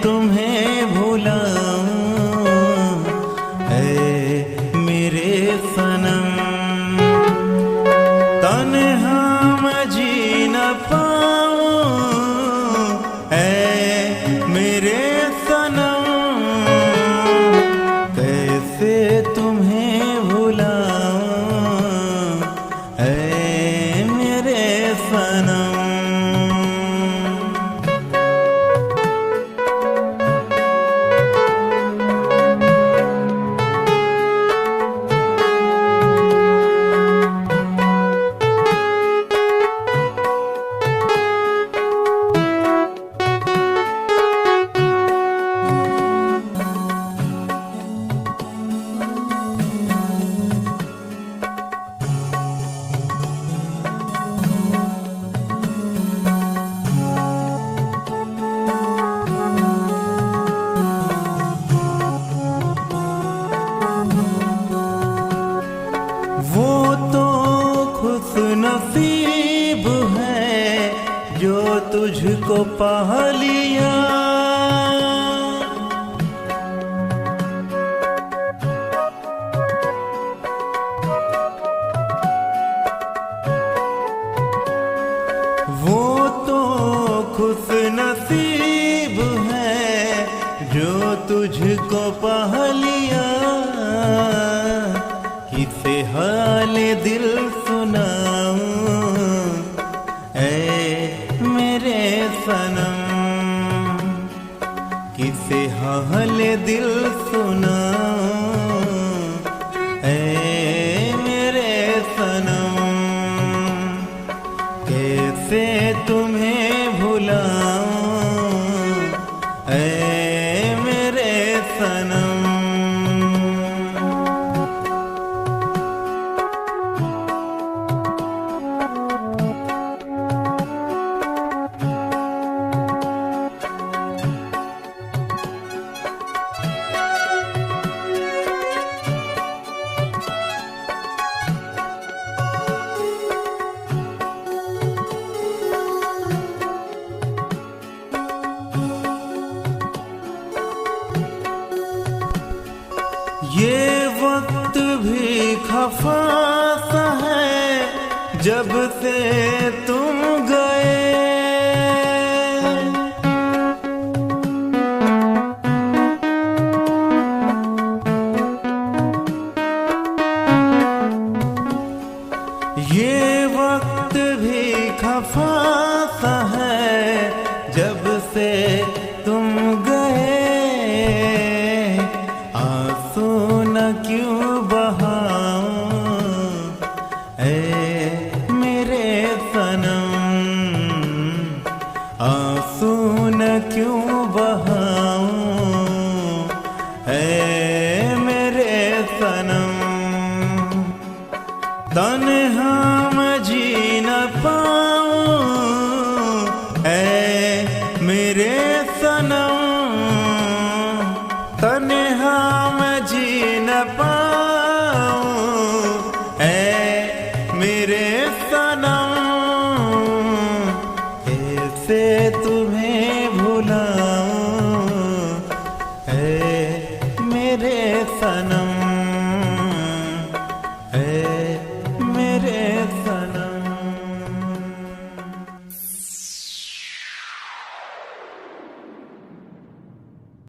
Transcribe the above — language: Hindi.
तुम्हें भुलाऊं ऐ मेरे सनम, तन्हा मैं जी न पाऊं ऐ मेरे सनम, कैसे तुम्हें भुलाऊं ऐ मेरे सनम। वो तो खुश नसीब है जो तुझको पा लिया, वो तो खुश नसीब है जो तुझको पा लिया, किसे हाल दिल सुनाऊं ऐ मेरे सनम, किसे हाल दिल सुनाऊं ऐ मेरे सनम, कैसे तुम्हें भुलाऊं ऐ मेरे सनम। ये वक्त भी खफा सा है जब से तुम गए, ये वक्त भी खफा सा है जब से तुम गए, आंसू न क्यों बहाऊं ऐ मेरे सनम, आंसू न क्यों बहाऊं ऐ मेरे सनम, तन्हा मैं जी न पाऊं ऐ मेरे सनम, तन्हा मैं जी न पाऊं ऐ मेरे